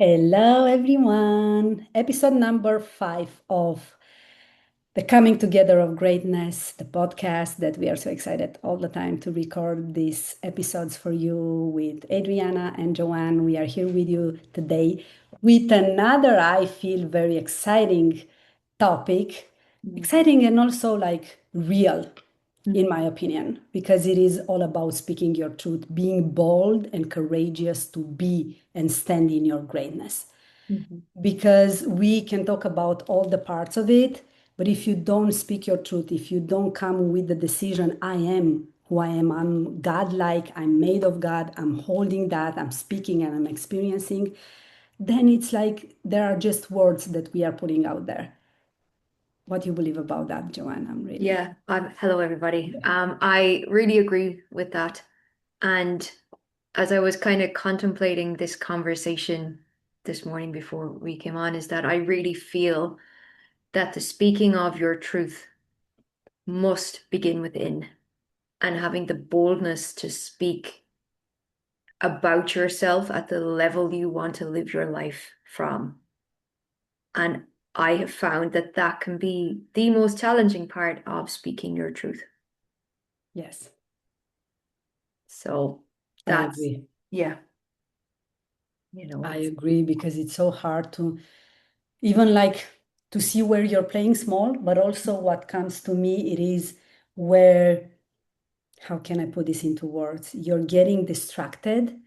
Hello, everyone. Episode number 5 of the Coming Together of Greatness, the podcast that we are so excited all the time to record these episodes for you with Adriana and Joanne. We are here with you today with another, I feel, very exciting topic. Exciting and also like real, in my opinion, because it is all about speaking your truth, being bold and courageous to be and stand in your greatness. Mhm. Because we can talk about all the parts of it, but if you don't speak your truth, if you don't come with the decision, I am who I am, I'm God-like, I'm made of God, I'm holding that, I'm speaking and I'm experiencing, then it's like there are just words that we are putting out there. What do you believe about that, Joanne? I'm really. Yeah, hello everybody. I really agree with that. And as I was kind of contemplating this conversation this morning before we came on, is that I really feel that the speaking of your truth must begin within and having the boldness to speak about yourself at the level you want to live your life from. And I have found that that can be the most challenging part of speaking your truth. Yes, So I that's, agree. yeah, I it's, agree because it's so hard to even like to see where you're playing small, but also what comes to me, it is where, how can I put this into words? You're getting distracted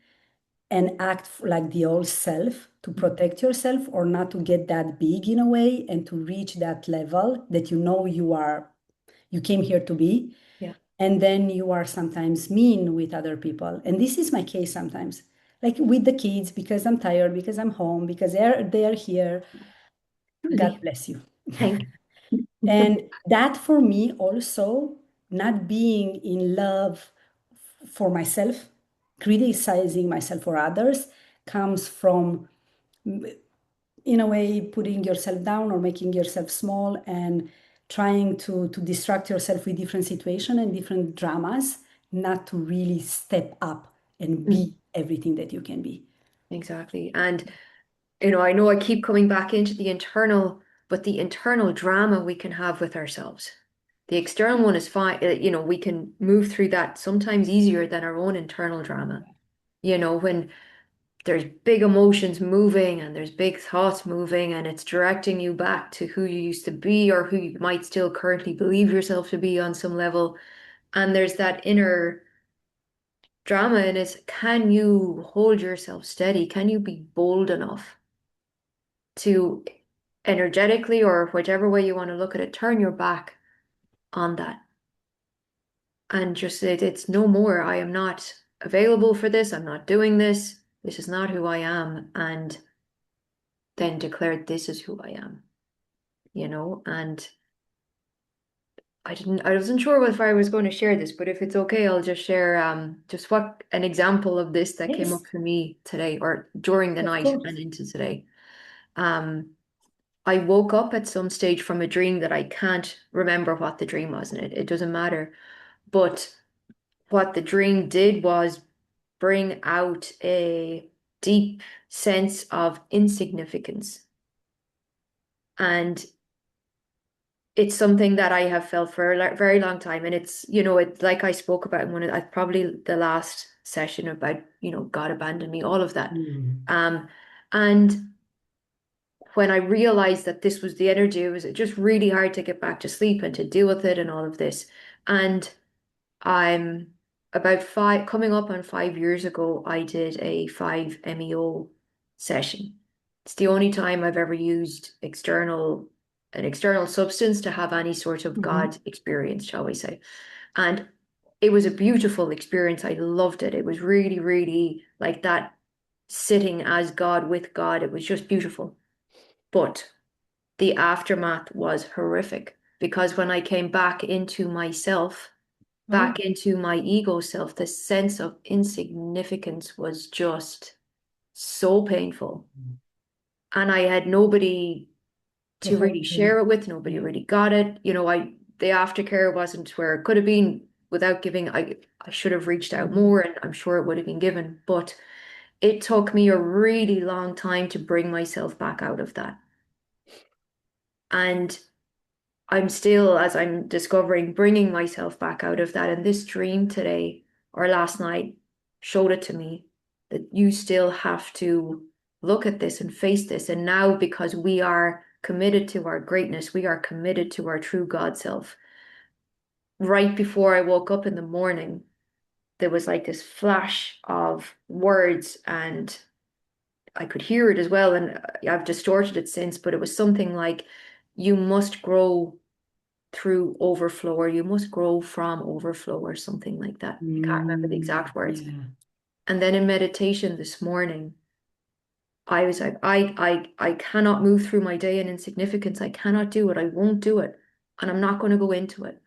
and act like the old self to protect yourself or not to get that big in a way and to reach that level that you know you came here to be. yeah, And then you are sometimes mean with other people. And this is my case sometimes, like with the kids, because I'm tired, because I'm home, because they're here. God really. bless you. Thank you. And that for me also, not being in love for myself, criticizing myself or others, comes from, in a way, putting yourself down or making yourself small and trying to distract yourself with different situations and different dramas, not to really step up and be everything that you can be. Exactly. And, I know I keep coming back into the internal, but the internal drama we can have with ourselves. The external one is fine. We can move through that sometimes easier than our own internal drama. When there's big emotions moving and there's big thoughts moving and it's directing you back to who you used to be or who you might still currently believe yourself to be on some level. And there's that inner drama and it's, can you hold yourself steady? Can you be bold enough to energetically or whichever way you want to look at it, turn your back on that and just say it's no more. I am not available for this. I'm not doing this. This is not who I am. And then declare this is who I am, and I wasn't sure if I was going to share this, but if it's okay, I'll just share just what an example of this that came Yes, up for me today or during the of night course. and into today. Um, I woke up at some stage from a dream that I can't remember what the dream was, and it doesn't matter. But what the dream did was bring out a deep sense of insignificance. And it's something that I have felt for a very long time. And it's like I spoke about in probably the last session about, God abandoned me, all of that. Mm. And when I realized that this was the energy, it was just really hard to get back to sleep and to deal with it and all of this. And I'm about coming up on 5 years ago, I did a 5 MEO session. It's the only time I've ever used an external substance to have any sort of Mhm. God experience, shall we say. And it was a beautiful experience. I loved it. It was really, really like that sitting as God with God. It was just beautiful. But the aftermath was horrific because when I came back into myself, Oh, back into my ego self, the sense of insignificance was just so painful. And I had nobody to to really hold share them. it with. Nobody Yeah. really got it. The aftercare wasn't where it could have been without giving. I should have reached out Mhm. more and I'm sure it would have been given. But it took me a really long time to bring myself back out of that. And I'm still, as I'm discovering, bringing myself back out of that. And this dream today or last night showed it to me that you still have to look at this and face this. And now, because we are committed to our greatness, we are committed to our true God self. Right before I woke up in the morning, there was like this flash of words, and I could hear it as well. And I've distorted it since, but it was something like, you must grow through overflow, or you must grow from overflow, or something like that. I can't remember the exact words. Yeah. And then in meditation this morning, I was like, I cannot move through my day in insignificance. I cannot do it. I won't do it. And I'm not going to go into it.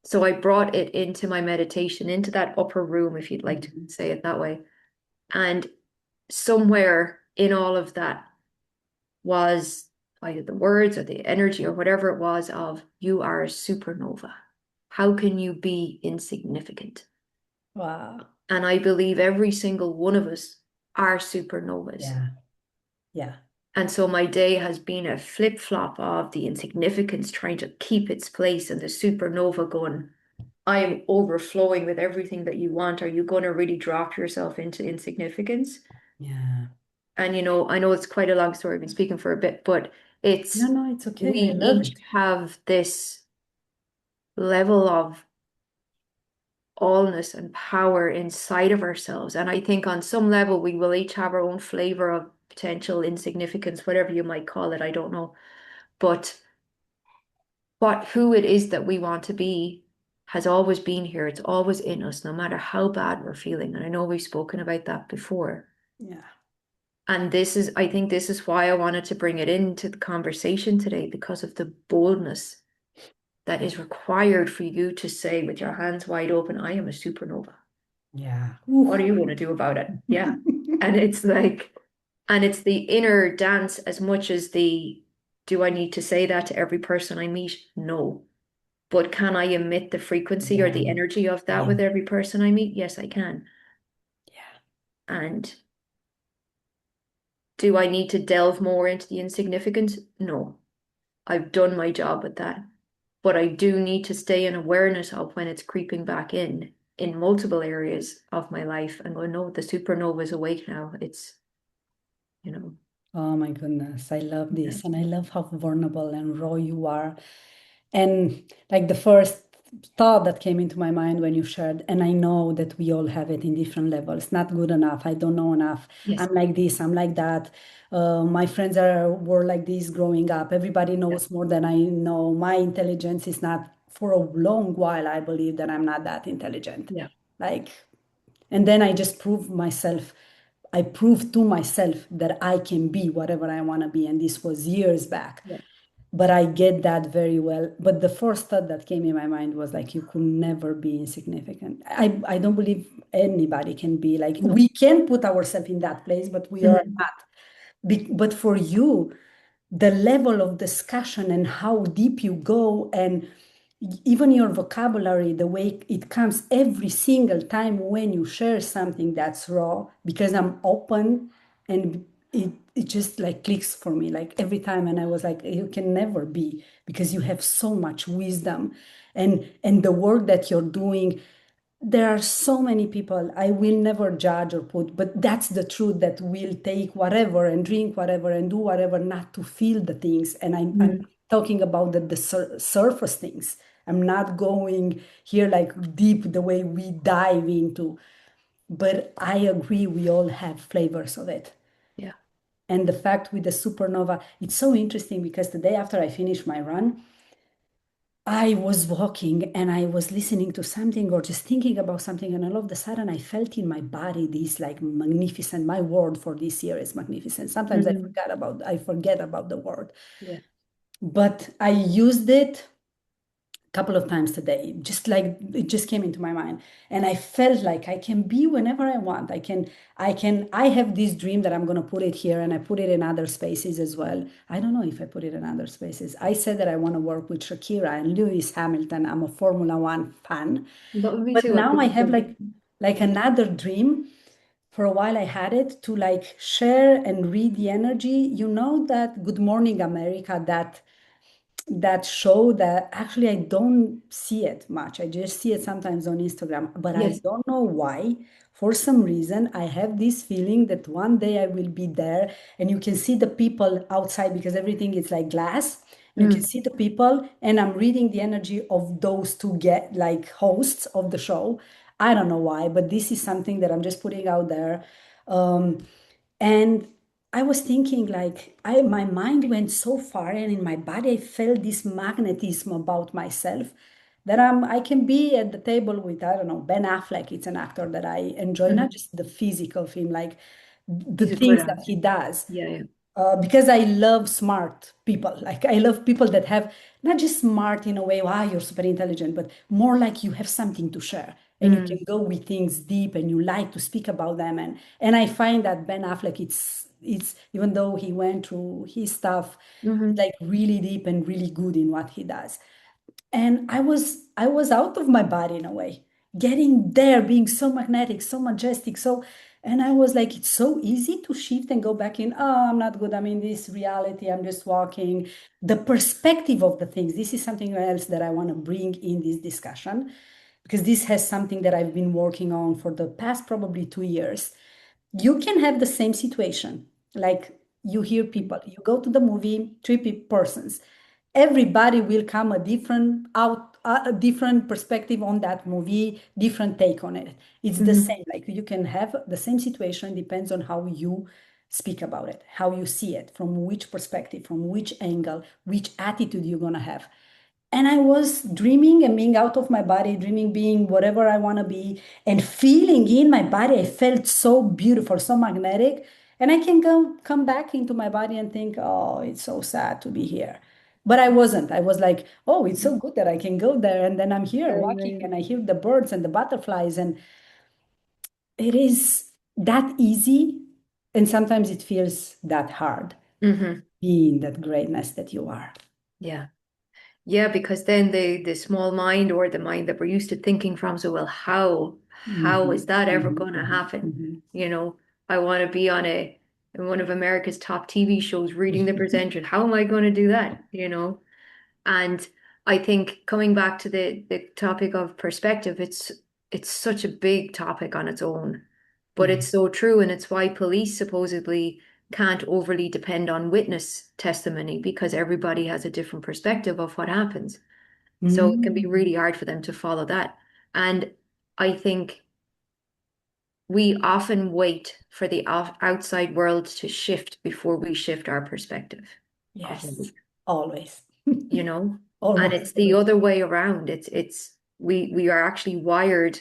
So I brought it into my meditation, into that upper room, if you'd like to Mhm. say it that way. And somewhere in all of that was either the words or the energy or whatever it was of, you are a supernova. How can you be insignificant? Wow. And I believe every single one of us are supernovas. Yeah. Yeah. And so my day has been a flip-flop of the insignificance trying to keep its place, and the supernova going, I am overflowing with everything that you want. Are you going to really drop yourself into insignificance? Yeah. And I know it's quite a long story. I've been speaking for a bit, but No, it's no, it's okay. I we love each it. have this level of allness and power inside of ourselves. And I think on some level we will each have our own flavor of potential insignificance, whatever you might call it. I don't know. But who it is that we want to be has always been here. It's always in us, no matter how bad we're feeling. And I know we've spoken about that before. Yeah. And I think this is why I wanted to bring it into the conversation today, because of the boldness that is required for you to say with your hands wide open, I am a supernova. Yeah. What are Ooh. you going to do about it? Yeah. And it's like, and it's the inner dance as much as the, do I need to say that to every person I meet? No. But can I emit the frequency or Yeah. the energy of that Yeah. with every person I meet? Yes, I can. Yeah. And do I need to delve more into the insignificance? No. I've done my job with that. But I do need to stay in awareness of when it's creeping back in multiple areas of my life, and go, no, the supernova is awake now. It's, you know, Oh my goodness, I love yeah. this. And I love how vulnerable and raw you are. And like the first thought that came into my mind when you shared, and I know that we all have it in different levels, not good enough, I don't know enough, Yes. I'm like this, I'm like that. My friends were like this growing up. Everybody Yeah. knows more than I know. My intelligence is not, for a long while, I believe that I'm not that intelligent. Yeah. Like, and then I just proved myself. I proved to myself that I can be whatever I want to be. And this was years back. Yeah. But I get that very well. But the first thought that came in my mind was like, you could never be insignificant. I don't believe anybody can be like, No. we can put ourselves in that place, but we are Mhm. not. But for you, the level of discussion and how deep you go, and even your vocabulary, the way it comes every single time when you share something that's raw, because I'm open, and it just like clicks for me like every time. And I was like, you can never be, because you have so much wisdom, and the work that you're doing. There are so many people I will never judge or put, but that's the truth, that will take whatever and drink whatever and do whatever not to feel the things. And I'm Mhm. talking about the surface things. I'm not going here like deep the way we dive into, but I agree we all have flavors of it. Yeah. And the fact with the supernova, it's so interesting because the day after I finished my run, I was walking and I was listening to something or just thinking about something, and all of a sudden I felt in my body this like magnificent. My word for this year is magnificent. Sometimes Mhm. I forget about the word, Yeah. but I used it couple of times today, just like it just came into my mind. And I felt like I can be whenever I want. I have this dream that I'm going to put it here, and I put it in other spaces as well. I don't know if I put it in other spaces. I said that I want to work with Shakira and Lewis Hamilton. I'm a Formula One fan. But me But too. I now think I it's have good. like another dream for a while I had it to like share and read the energy. You know that Good Morning America, that show that actually I don't see it much. I just see it sometimes on Instagram, but I Yes. don't know why. For some reason, I have this feeling that one day I will be there and you can see the people outside because everything is like glass. And you can Mm. see the people, and I'm reading the energy of those two get like hosts of the show. I don't know why, but this is something that I'm just putting out there. Um, and I was thinking like my mind went so far and in my body I felt this magnetism about myself that I can be at the table with, I don't know, Ben Affleck. It's an actor that I enjoy, not Mhm. just the physical film, like the He's a good things that actor. he does. Yeah, yeah. Because I love smart people. Like I love people that have not just smart in a way, wow, you're super intelligent, but more like you have something to share and you can Mm. go with things deep and you like to speak about them. And I find that Ben Affleck, it's even though he went through his stuff, he's Hmm. like really deep and really good in what he does. And I was out of my body in a way, getting there, being so magnetic, so majestic, so. And I was like, it's so easy to shift and go back in. Oh, I'm not good. I'm in this reality. I'm just walking. The perspective of the things. This is something else that I want to bring in this discussion because this has something that I've been working on for the past probably 2 years. You can have the same situation. Like you hear people, you go to the movie, persons. Everybody will come a different perspective on that movie, different take on it. It's the Hmm. same. Like you can have the same situation, depends on how you speak about it, how you see it, from which perspective, from which angle, which attitude you're gonna have. And I was dreaming and being out of my body, dreaming being whatever I want to be, and feeling in my body. I felt so beautiful, so magnetic. And I can go come back into my body and think, oh, it's so sad to be here. But I wasn't. I was like, oh, it's so good that I can go there. And then I'm here Yeah, yeah, walking yeah. and I hear the birds and the butterflies. And it is that easy. And sometimes it feels that hard Hmm. being that greatness that you are. Yeah. Yeah, because then the small mind or the mind that we're used to thinking from, so well, how is Mhm, that ever mhm, going to mhm, happen? mhm. You know, I want to be on a in one of America's top TV shows reading the presenter. How am I going to do that? You know? And I think coming back to the topic of perspective, it's such a big topic on its own. But Yeah. it's so true, and it's why police supposedly can't overly depend on witness testimony because everybody has a different perspective of what happens. So it can be Mm. really hard for them to follow that. And I think we often wait for the outside world to shift before we shift our perspective of Yes, life, always. you know? And Almost it's the always. other way around. It's we are actually wired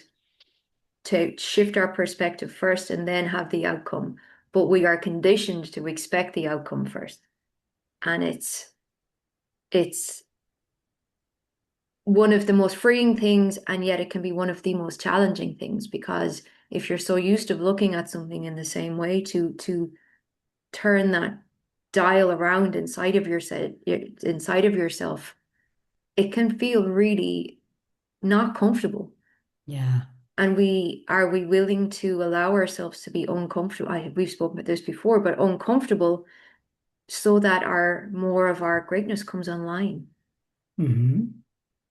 to shift our perspective first and then have the outcome, but we are conditioned to expect the outcome first. And it's one of the most freeing things, and yet it can be one of the most challenging things because if you're so used to looking at something in the same way, to turn that dial around inside of yourself, it can feel really not comfortable. Yeah. And we willing to allow ourselves to be uncomfortable? We've spoken about this before, but uncomfortable so that our more of our greatness comes online. Hmm.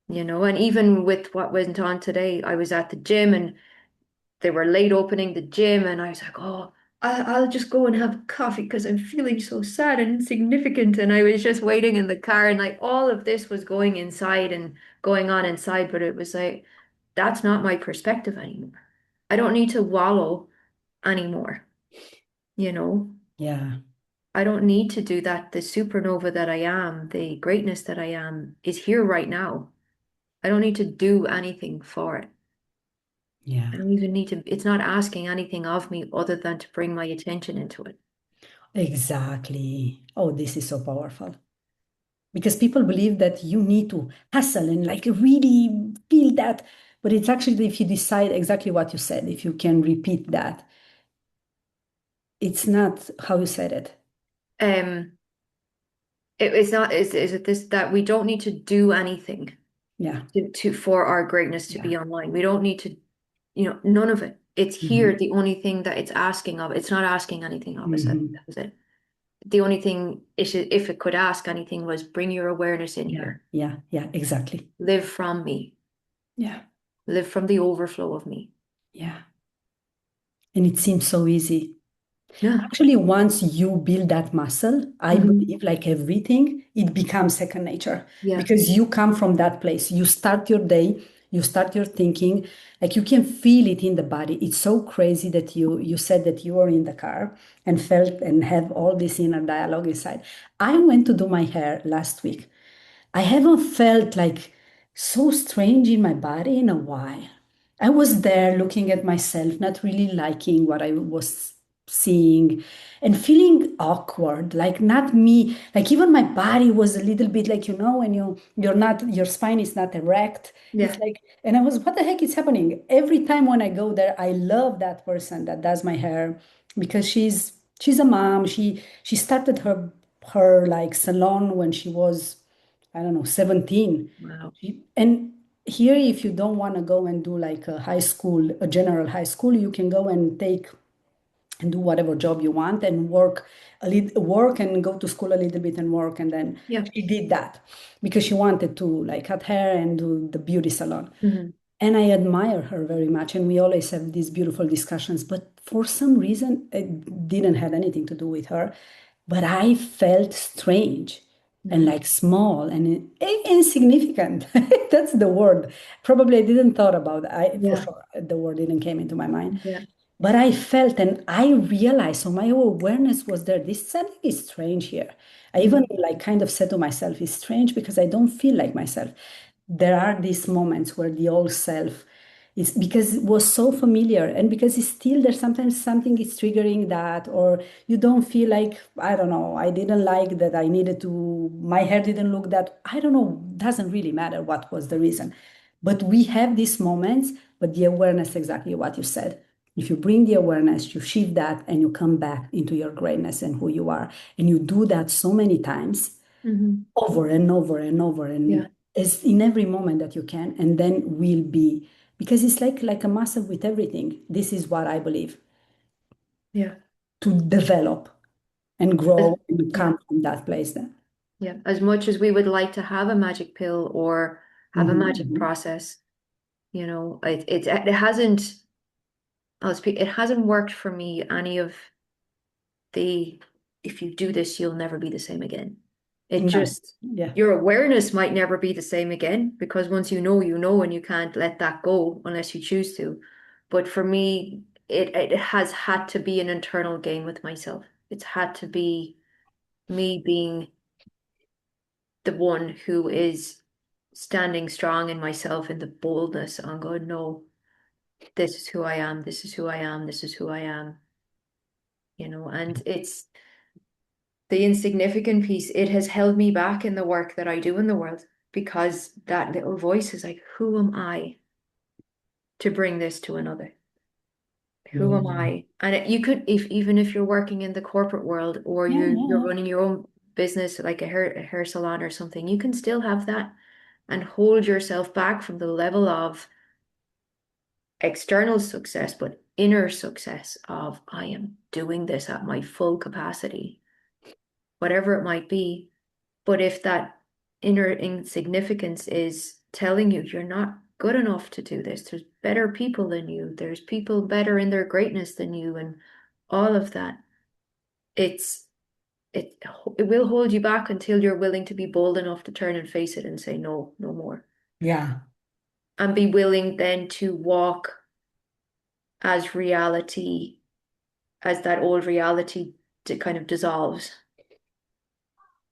And even with what went on today, I was at the gym and they were late opening the gym, and I was like, oh, I'll just go and have coffee because I'm feeling so sad and insignificant. And I was just waiting in the car, and like all of this was going inside and going on inside, but it was like, that's not my perspective anymore. I don't need to wallow anymore, you know? Yeah. I don't need to do that. The supernova that I am, the greatness that I am, is here right now. I don't need to do anything for it. I Yeah. don't even need to, it's not asking anything of me other than to bring my attention into it. Exactly. Oh, this is so powerful. Because people believe that you need to hustle and like really feel that. But it's actually if you decide exactly what you said, if you can repeat that, it's not how you said it. Um, it's not, is it this that we don't need to do anything Yeah. to for our greatness to Yeah. be online. We don't need to, none of it. It's Mhm. here, the only thing that it's asking of, it's not asking anything of us. Mhm. That was it. The only thing it should, if it could ask anything, was bring your awareness in Yeah, here. yeah, yeah, exactly. Live from me. Yeah, Live from the overflow of me. yeah. And it seems so easy. Yeah. Actually, once you build that muscle, I Hmm. believe, like everything, it becomes second nature Yeah. because you come from that place. You start your day, you start your thinking, like you can feel it in the body. It's so crazy that you said that you were in the car and felt and have all this inner dialogue inside. I went to do my hair last week. I haven't felt like so strange in my body in a while. I was there looking at myself, not really liking what I was seeing and feeling awkward, like not me, like even my body was a little bit like, when you're not, your spine is not erect. It's Yeah. like, and I was, what the heck is happening? Every time when I go there, I love that person that does my hair because she's a mom. She started her like salon when she was, I don't know, 17. Wow. And here, if you don't want to go and do like a high school, a general high school, you can go and take and do whatever job you want and work a little, work and go to school a little bit and work. And then Yeah. she did that because she wanted to like cut hair and do the beauty salon. Hmm. And I admire her very much. And we always have these beautiful discussions. But for some reason, it didn't have anything to do with her. But I felt strange and Hmm. like small and insignificant. That's the word. Probably I didn't thought about for Yeah. sure. The word didn't came into my mind. Yeah. But I felt and I realized, so my awareness was there. This something is strange here. I even Hmm. like kind of said to myself, it's strange because I don't feel like myself. There are these moments where the old self is because it was so familiar and because it's still there sometimes something is triggering that or you don't feel like, I don't know, I didn't like that I needed to, my hair didn't look that, I don't know, doesn't really matter what was the reason. But we have these moments, but the awareness, exactly what you said. If you bring the awareness, you shift that and you come back into your greatness and who you are. And you do that so many times, Hmm. over and over and over, Yeah. and as in every moment that you can, and then will be, because it's like a muscle with everything. This is what I believe, Yeah. to develop and As- grow and yeah. come from that place then. Yeah. As much as we would like to have a magic pill or have a Mhm, magic mhm. process, it hasn't, it hasn't worked for me, any of the, if you do this, you'll never be the same again. It No, just, yeah, your awareness might never be the same again because once you know, and you can't let that go unless you choose to. But for me, it has had to be an internal game with myself. It's had to be me being the one who is standing strong in myself in the boldness on going, no, this is who I am, this is who I am, this is who I am, and it's the insignificant piece. It has held me back in the work that I do in the world because that little voice is like, who am I to bring this to another? Who am yeah, I? And you could, if even if you're working in the corporate world or yeah, you're yeah, running your own business like a hair salon or something, you can still have that and hold yourself back from the level of external success, but inner success of I am doing this at my full capacity, whatever it might be. But if that inner insignificance is telling you you're not good enough to do this, there's better people than you, there's people better in their greatness than you, and all of that, it's it it will hold you back until you're willing to be bold enough to turn and face it and say no, no more. yeah, And be willing then to walk as reality, as that old reality to kind of dissolves.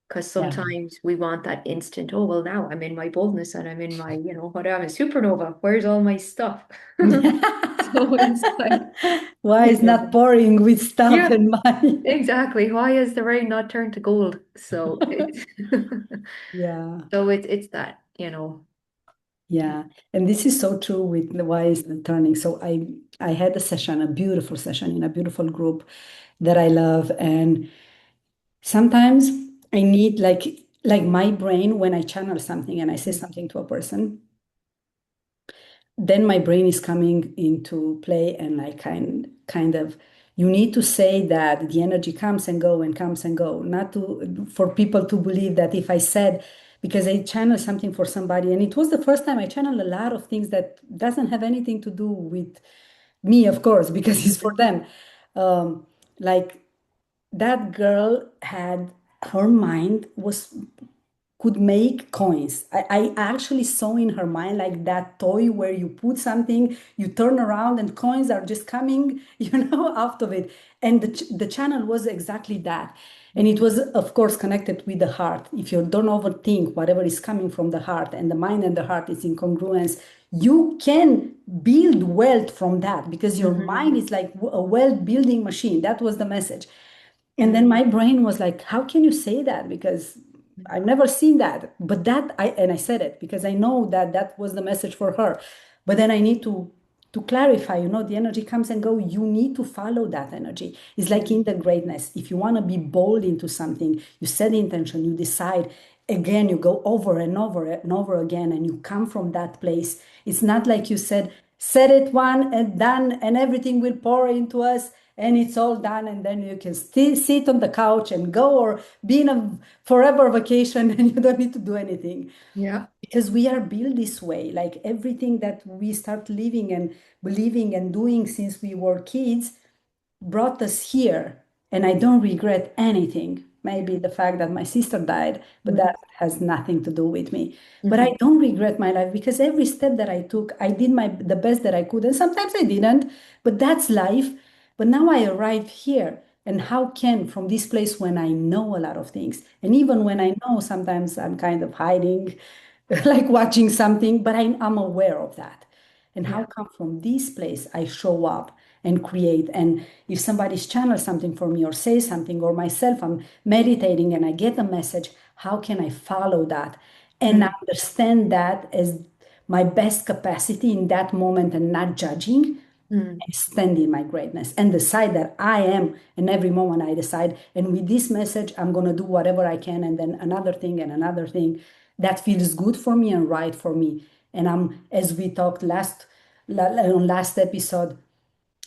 Because yeah. sometimes we want that instant, oh, well, now I'm in my boldness and I'm in my, what I'm a supernova. Where's all my stuff? So it's like, Why you is know, not pouring with stuff yeah, and money? exactly. Why has the rain not turned to gold? So it's Yeah. so it's that. Yeah, and this is so true with the why is the turning. So I had a session, a beautiful session in a beautiful group that I love, and sometimes I need like my brain when I channel something and I say something to a person, then my brain is coming into play, and I kind of, you need to say that the energy comes and go and comes and go, not to for people to believe that if I said, because I channel something for somebody, and it was the first time I channeled a lot of things that doesn't have anything to do with me, of course, because it's for them. Like that girl had, her mind was, could make coins. I actually saw in her mind like that toy where you put something, you turn around and coins are just coming, out of it. And the channel was exactly that. And it was, of course, connected with the heart. If you don't overthink whatever is coming from the heart, and the mind and the heart is in congruence, you can build wealth from that, because your Hmm. mind is like a wealth building machine. That was the message. And then Mm. my brain was like, how can you say that? Because I've never seen that. But and I said it because I know that that was the message for her. But then I need to clarify, the energy comes and go. You need to follow that energy. It's like in Mm. the greatness. If you want to be bold into something, you set the intention, you decide, again, you go over and over and over again, and you come from that place. It's not like you said it one and done, and everything will pour into us and it's all done, and then you can still sit on the couch and go, or be in a forever vacation and you don't need to do anything, Yeah. because we are built this way. Like everything that we start living and believing and doing since we were kids brought us here. And I don't regret anything. Maybe the fact that my sister died, but Mhm. that has nothing to do with me. But I Mhm. don't regret my life, because every step that I took, I did the best that I could. And sometimes I didn't, but that's life. But now I arrived here. And how can, from this place when I know a lot of things, and even when I know, sometimes I'm kind of hiding, like watching something, but I'm aware of that. And how Yeah. come from this place I show up and create? And if somebody's channel something for me or say something, or myself, I'm meditating and I get a message, how can I follow that and Mm. understand that as my best capacity in that moment, and not judging, Mm. and stand in my greatness and decide that I am, in every moment I decide, and with this message I'm going to do whatever I can, and then another thing and another thing that feels good for me and right for me. And I'm, as we talked on last episode,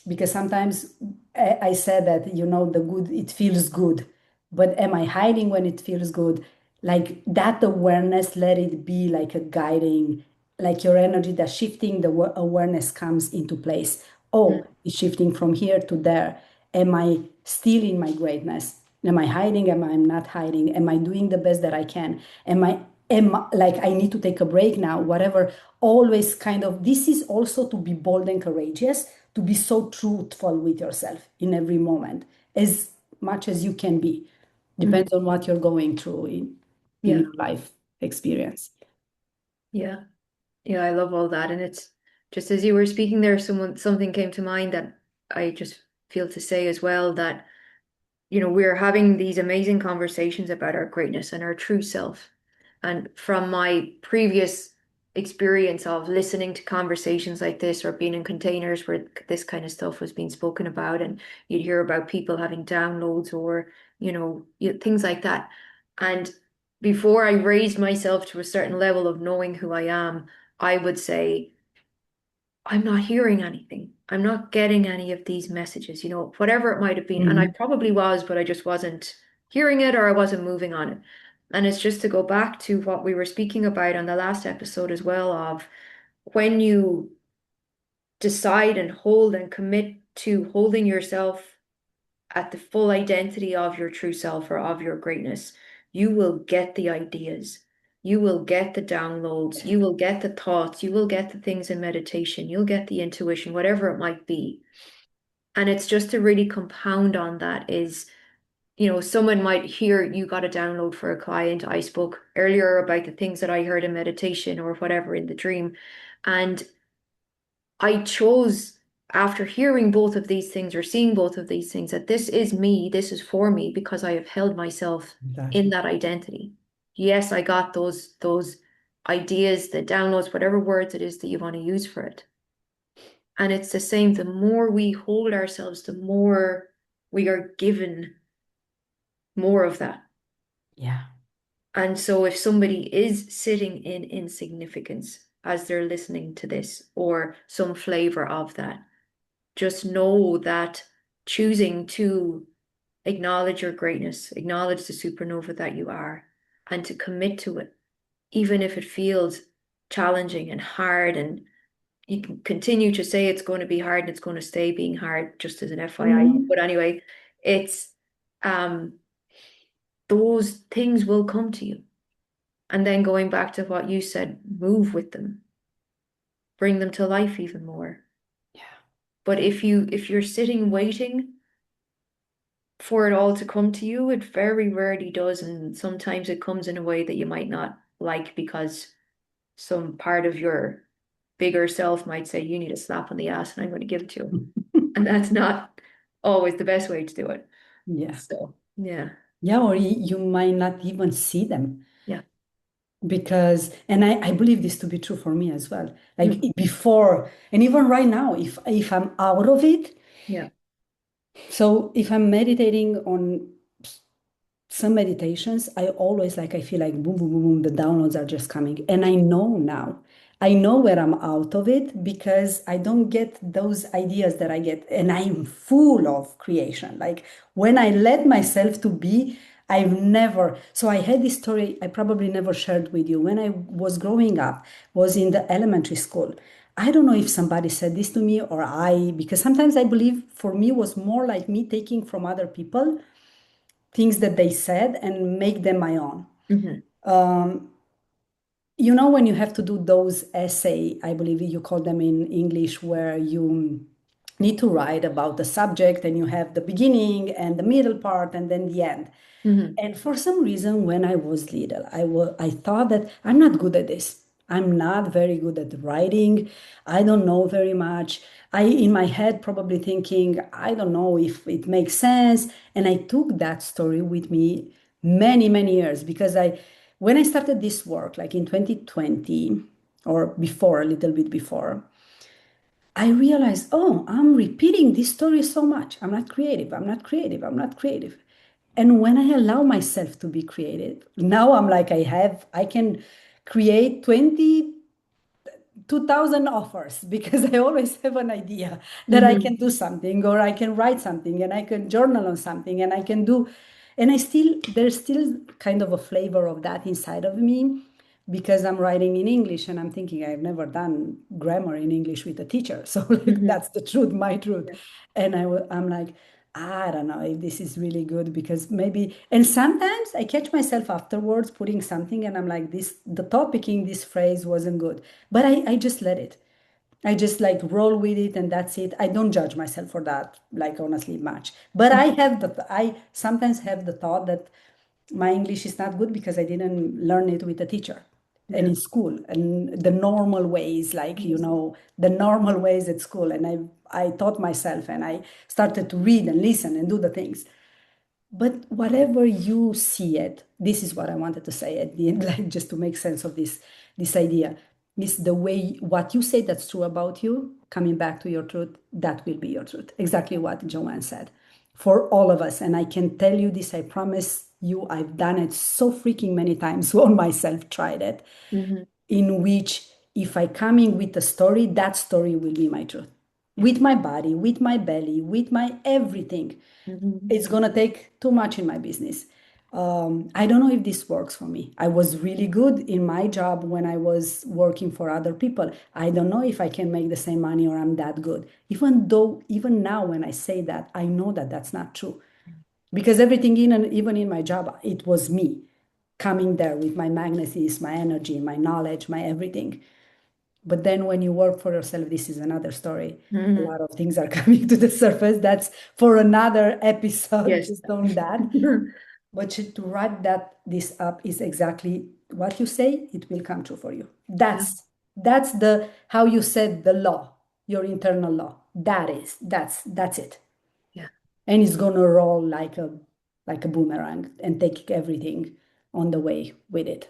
because sometimes I said that, the good, it feels good, but am I hiding when it feels good? Like that awareness, let it be like a guiding, like your energy, that shifting, the awareness comes into place. Mm. Oh, it's shifting from here to there. Am I still in my greatness? Am I hiding? Am I not hiding? Am I doing the best that I can? Like, I need to take a break now, whatever. Always kind of, this is also to be bold and courageous, to be so truthful with yourself in every moment, as much as you can be. Mhm. Depends on what you're going through in Yeah. your life experience. Yeah. Yeah. I love all that. And it's just as you were speaking there, something came to mind that I just feel to say as well, that we're having these amazing conversations about our greatness and our true self. And from my previous experience of listening to conversations like this, or being in containers where this kind of stuff was being spoken about, and you'd hear about people having downloads, or, things like that. And before I raised myself to a certain level of knowing who I am, I would say, I'm not hearing anything. I'm not getting any of these messages, whatever it might have been. And I Mhm. probably was, but I just wasn't hearing it, or I wasn't moving on it. And it's just to go back to what we were speaking about on the last episode as well, of when you decide and hold and commit to holding yourself at the full identity of your true self or of your greatness, you will get the ideas. You will get the downloads. You will get the thoughts. You will get the things in meditation. You'll get the intuition, whatever it might be. And it's just to really compound on that is, someone might hear you got a download for a client. I spoke earlier about the things that I heard in meditation or whatever in the dream. And I chose, after hearing both of these things or seeing both of these things, that this is me, this is for me, because I have held myself in Exactly. that identity. Yes, I got those ideas, the downloads, whatever words it is that you want to use for it. And it's the same, the more we hold ourselves, the more we are given more of that. Yeah. And so if somebody is sitting in insignificance, as they're listening to this, or some flavor of that. Just know that choosing to acknowledge your greatness, acknowledge the supernova that you are, and to commit to it, even if it feels challenging and hard. And you can continue to say it's going to be hard and it's going to stay being hard, just as an FYI. Mhm. But anyway, it's um those things will come to you. And then going back to what you said, move with them, bring them to life even more. Yeah. But if you're sitting waiting for it all to come to you, it very rarely does. And sometimes it comes in a way that you might not like because some part of your bigger self might say, you need a slap on the ass and I'm going to give it to you. And that's not always the best way to do it. Yeah. So, yeah, Yeah, or you might not even see them yeah, because, and I believe this to be true for me as well. Like mhm, before, and even right now, if I'm out of it, yeah, so if I'm meditating on some meditations, I always like, I feel like boom, boom, boom, boom, the downloads are just coming. And I know now, I know where I'm out of it because I don't get those ideas that I get. And I'm full of creation. Like when I let myself to be, I've never, so I had this story I probably never shared with you. When I was growing up, was in the elementary school. I don't know if somebody said this to me or because sometimes I believe for me was more like me taking from other people things that they said and make them my own. hmm You know, when you have to do those essay, I believe you call them in English, where you need to write about the subject and you have the beginning and the middle part and then the end. hmm And for some reason, when I was little, I thought that I'm not good at this. I'm not very good at writing. I don't know very much. I, in my head, probably thinking, I don't know if it makes sense. And I took that story with me many, many years because when I started this work, like in 2020 or before, a little bit before, I realized, oh, I'm repeating this story so much. I'm not creative. I'm not creative. I'm not creative. And when I allow myself to be creative, now I'm like, I can create 2,000 offers because I always have an idea that I can hmm do something or I can write something and I can journal on something and I can do, and there's still kind of a flavor of that inside of me because I'm writing in English and I'm thinking I've never done grammar in English with a teacher. So like hmm that's the truth, my truth. yeah, And I'm like, I don't know if this is really good because maybe, and sometimes I catch myself afterwards putting something and I'm like, the topic in this phrase wasn't good, but I just let it. I just like roll with it and that's it. I don't judge myself for that, like honestly much. But I sometimes have the thought that my English is not good because I didn't learn it with a teacher and yeah, in school and the normal ways, like, yes. the normal ways at school. And I taught myself and I started to read and listen and do the things. But whatever you see it, this is what I wanted to say at the end, like just to make sense of this idea. Is the way what you say that's true about you, coming back to your truth, that will be your truth. Exactly what Joanne said. For all of us. And I can tell you this, I promise you, I've done it so freaking many times on myself, tried it, hmm in which if I come in with a story, that story will be my truth. With my body, with my belly, with my everything, hmm it's gonna take too much in my business. I don't know if this works for me. I was really good in my job when I was working for other people. I don't know if I can make the same money or I'm that good. Even though, even now, when I say that, I know that that's not true because everything in and even in my job, it was me coming there with my magnetism, my energy, my knowledge, my everything. But then when you work for yourself, this is another story. A hmm lot of things are coming to the surface. That's for another episode, Yes. just on that. But to wrap this up is exactly what you say, it will come true for you. Yeah. That's the how you said the law, your internal law. That's it. Yeah. And it's gonna roll like a boomerang and take everything on the way with it.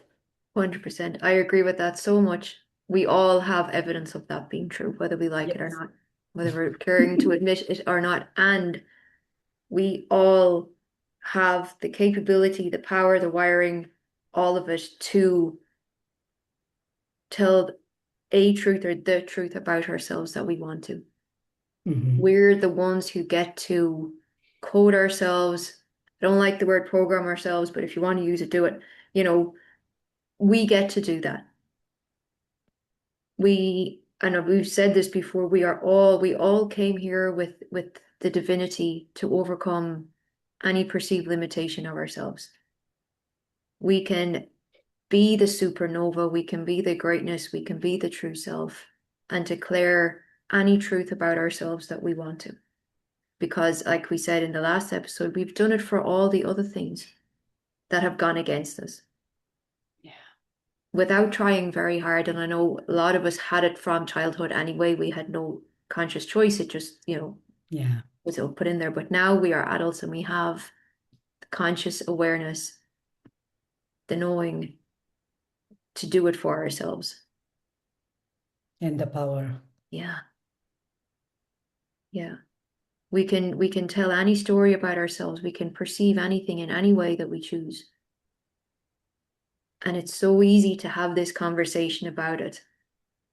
100%. I agree with that so much. We all have evidence of that being true, whether we like it or Yes. not, whether we're caring to admit it or not. And we all have the capability, the power, the wiring, all of it to tell a truth or the truth about ourselves that we want to. Hmm. We're the ones who get to code ourselves. I don't like the word program ourselves, but if you want to use it, do it. You know, we get to do that. And we've said this before, we all came here with the divinity to overcome any perceived limitation of ourselves. We can be the supernova, we can be the greatness, we can be the true self and declare any truth about ourselves that we want to. Because, like we said in the last episode, we've done it for all the other things that have gone against us Yeah. without trying very hard. And I know a lot of us had it from childhood anyway. We had no conscious choice. It just, Yeah. was all put in there. But now we are adults and we have the conscious awareness, the knowing to do it for ourselves. And the power. Yeah, yeah. We can tell any story about ourselves. We can perceive anything in any way that we choose. And it's so easy to have this conversation about it,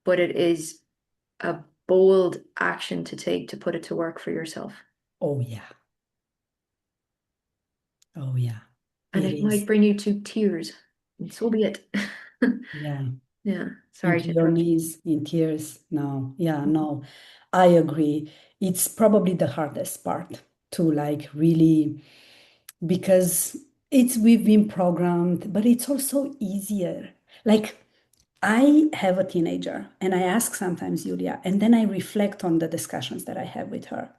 but it is a bold action to take to put it to work for yourself. Oh, yeah. Oh, yeah. And It it might is. bring you to tears, and so be it. Yeah. Yeah, sorry Into to your interrupt you. knees in tears. No, yeah, no, I agree. It's probably the hardest part to like really because it's we've been programmed, but it's also easier. Like I have a teenager and I ask sometimes Julia, and then I reflect on the discussions that I have with her.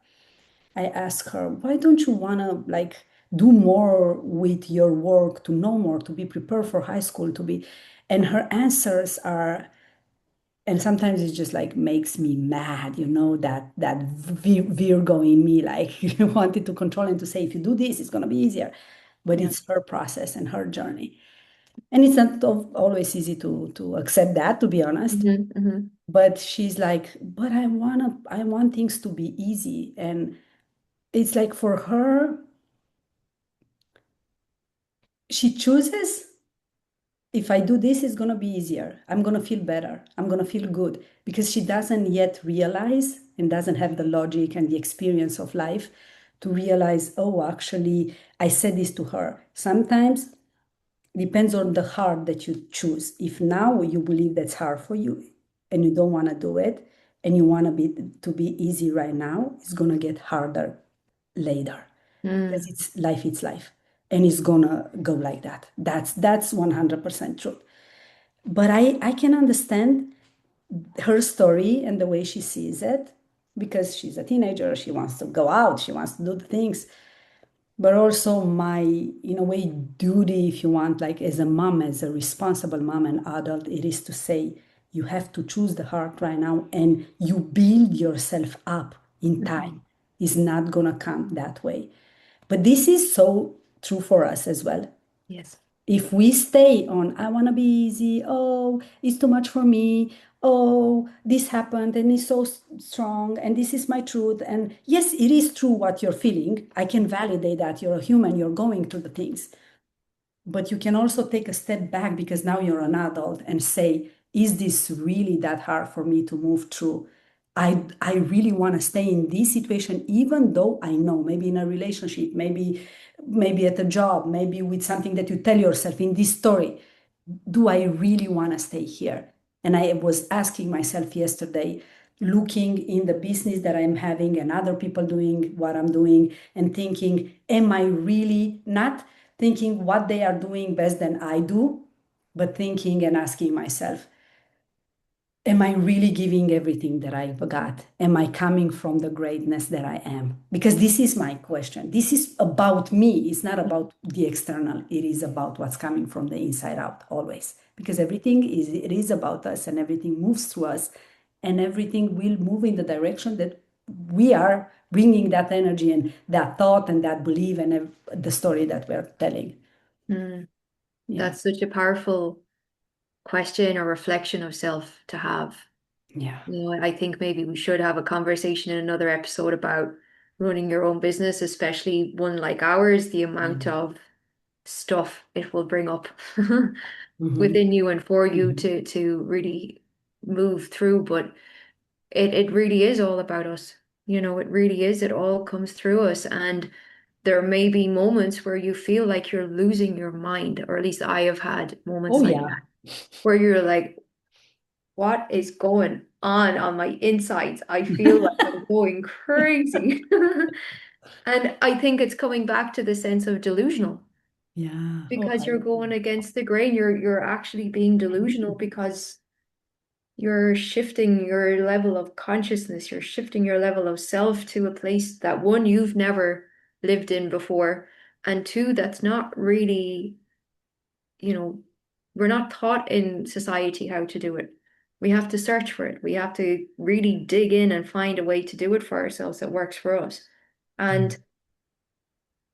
I ask her, why don't you want to like do more with your work, to know more, to be prepared for high school, to be, and her answers are, and sometimes it just like makes me mad, that Virgo in me, like you wanted to control and to say, if you do this, it's going to be easier. But Yeah. it's her process and her journey. And it's not always easy to accept that, to be honest. Hmm. But she's like, but I want things to be easy. And it's like for her, she chooses, if I do this, it's going to be easier. I'm going to feel better. I'm going to feel good because she doesn't yet realize and doesn't have the logic and the experience of life to realize, oh, actually, I said this to her. Sometimes depends on the hard that you choose. If now you believe that's hard for you and you don't want to do it and you want to be easy right now, it's going to get harder later because Mm. it's life and it's gonna go like that. That's 100% true. But I can understand her story and the way she sees it because she's a teenager, she wants to go out, she wants to do the things, but also my, in a way, duty, if you want, like as a mom, as a responsible mom and adult, it is to say you have to choose the heart right now and you build yourself up in Mhm. time. It's not gonna come that way. But this is so true for us as well. Yes. If we stay on, I want to be easy, oh, it's too much for me, oh, this happened and it's so strong, and this is my truth. And yes, it is true what you're feeling. I can validate that you're a human, you're going through the things. But you can also take a step back because now you're an adult and say, is this really that hard for me to move through? I really want to stay in this situation, even though I know maybe in a relationship, maybe at a job, maybe with something that you tell yourself in this story. Do I really want to stay here? And I was asking myself yesterday, looking in the business that I'm having and other people doing what I'm doing, and thinking, am I really not thinking what they are doing best than I do, but thinking and asking myself, am I really giving everything that I've got? Am I coming from the greatness that I am? Because this is my question. This is about me. It's not about the external. It is about what's coming from the inside out always. Because it is about us and everything moves through us and everything will move in the direction that we are bringing that energy and that thought and that belief and the story that we're telling. Mm. Yeah. That's such a powerful question or reflection of self to have. Yeah. I think maybe we should have a conversation in another episode about running your own business, especially one like ours, the amount Yeah. of stuff it will bring up Hmm. within you and for you Hmm. to really. move through, but it really is all about us. It really is. It all comes through us. And there may be moments where you feel like you're losing your mind, or at least I have had Oh, moments like yeah. that, where you're like, what is going on my insides? I feel like I'm going crazy. And I think it's coming back to the sense of delusional Yeah. Oh, because you're going against the grain. You're actually being delusional because you're shifting your level of consciousness, you're shifting your level of self to a place that one, you've never lived in before, and two, that's not really, you know, we're not taught in society how to do it. We have to search for it. We have to really dig in and find a way to do it for ourselves that works for us. And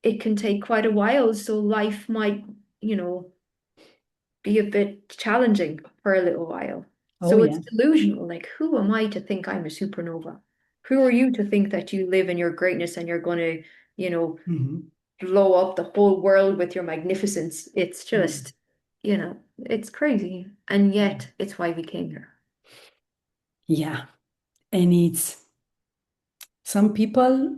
it can take quite a while, so life might, you know, be a bit challenging for a little while. oh, So it's yeah. delusional. Like, who am I to think I'm a supernova? Who are you to think that you live in your greatness and you're going to, you know, Mhm. blow up the whole world with your magnificence? It's Mm. just, it's crazy. And yet, it's why we came here. Yeah. And it's some people,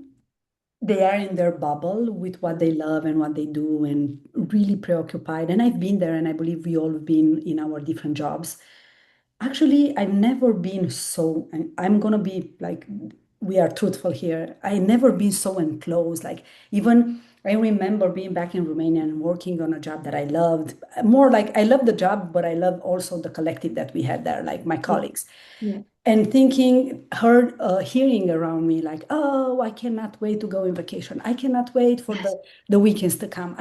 they are in their bubble with what they love and what they do and really preoccupied. And I've been there, and I believe we all have been in our different jobs. Actually, I've never been so, and I'm gonna be like, we are truthful here. I never been so enclosed. Like, even I remember being back in Romania and working on a job that I loved. More like I love the job, but I love also the collective that we had there, like my Yeah. colleagues. Yeah. And thinking, hearing around me like, oh, I cannot wait to go on vacation. I cannot wait for Yes. the weekends to come.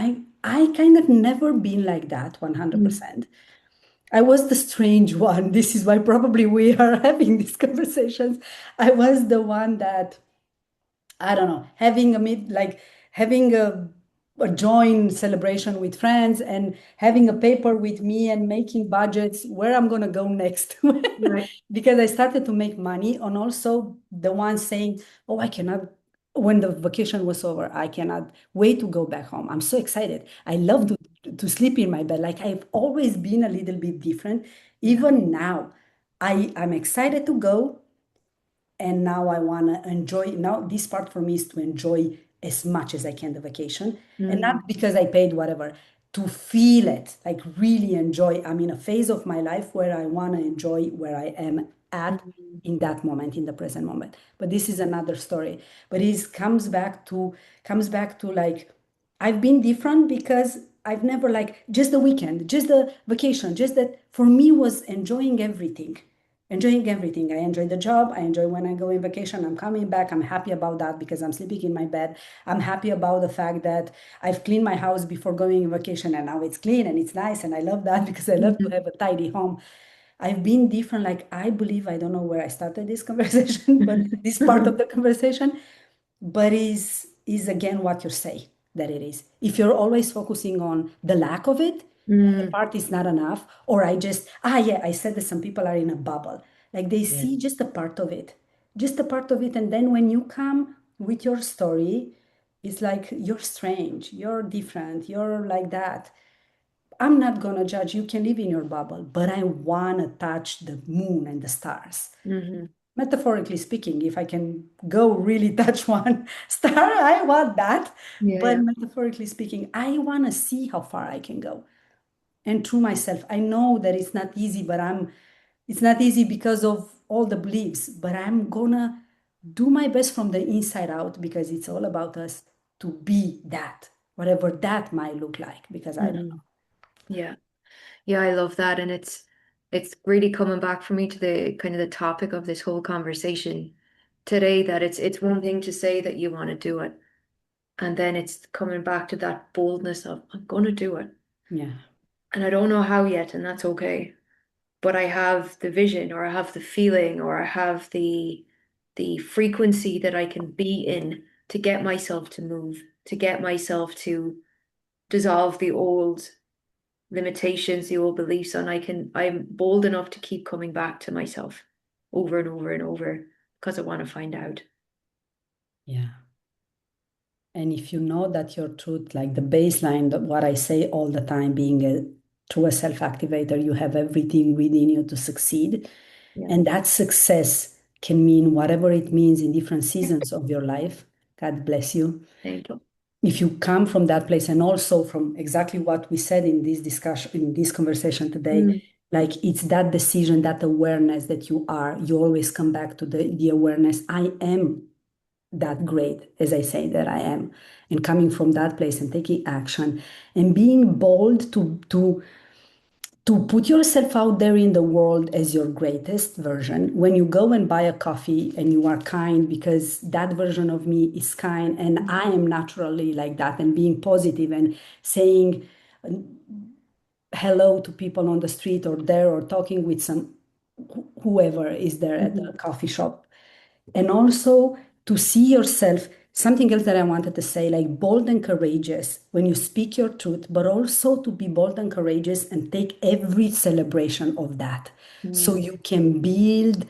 I kind of never been like that Mm. 100%. I was the strange one. This is why probably we are having these conversations. I was the one that, I don't know, having a like having a joint celebration with friends and having a paper with me and making budgets where I'm gonna go next. Right. Because I started to make money, and also the one saying, "Oh, I cannot." When the vacation was over, I cannot wait to go back home. I'm so excited. I love Mm. to sleep in my bed. Like I've always been a little bit different. Yeah. Even now, I'm excited to go, and now I want to enjoy. Now this part for me is to enjoy as much as I can the vacation, and Mm. not because I paid whatever, to feel it, like really enjoy. I'm in a phase of my life where I want to enjoy where I am at Mm. in that moment, in the present moment. But this is another story. But it comes back to like, I've been different because I've never like just the weekend, just the vacation, just that for me was enjoying everything. Enjoying everything. I enjoy the job. I enjoy when I go on vacation. I'm coming back. I'm happy about that because I'm sleeping in my bed. I'm happy about the fact that I've cleaned my house before going on vacation and now it's clean and it's nice. And I love that because I love to Mhm. have a tidy home. I've been different. Like, I believe, I don't know where I started this conversation, but this part of the conversation, but is again what you say that it is. If you're always focusing on the lack of it, the Mm. part is not enough, or I just, yeah, I said that some people are in a bubble. Like they Yeah. see just a part of it, just a part of it. And then when you come with your story, it's like you're strange, you're different, you're like that. I'm not gonna judge. You can live in your bubble, but I wanna touch the moon and the stars. Hmm. Metaphorically speaking, if I can go really touch one star, I want that. Yeah, But yeah. metaphorically speaking, I want to see how far I can go. And through myself, I know that it's not easy, but it's not easy because of all the beliefs, but I'm gonna do my best from the inside out because it's all about us to be that, whatever that might look like, because I don't Hmm. Yeah. Yeah, I love that. And it's really coming back for me to the kind of the topic of this whole conversation today, that it's one thing to say that you want to do it. And then it's coming back to that boldness of I'm gonna do it. know. Yeah. And I don't know how yet, and that's okay. But I have the vision, or I have the feeling, or I have the frequency that I can be in to get myself to move, to get myself to dissolve the old limitations, the old beliefs, and I'm bold enough to keep coming back to myself over and over and over because I want to find out. Yeah. And if you know that your truth, like the baseline, what I say all the time, being a through a self activator, you have everything within you to succeed. Yeah. And that success can mean whatever it means in different seasons of your life. God bless you. Thank you. If you come from that place, and also from exactly what we said in this discussion, in this conversation today, Mm, like it's that decision, that awareness that you always come back to the awareness. I am that great as I say that I am. And coming from that place and taking action and being bold to put yourself out there in the world as your greatest version. When you go and buy a coffee and you are kind, because that version of me is kind and I am naturally like that, and being positive and saying hello to people on the street or there, or talking with some whoever is there at the mhm, coffee shop. And also to see yourself, something else that I wanted to say, like bold and courageous when you speak your truth, but also to be bold and courageous and take every celebration of that. So mm, you can build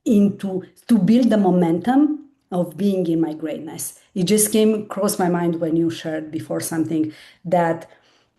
to build the momentum of being in my greatness. It just came across my mind when you shared before something that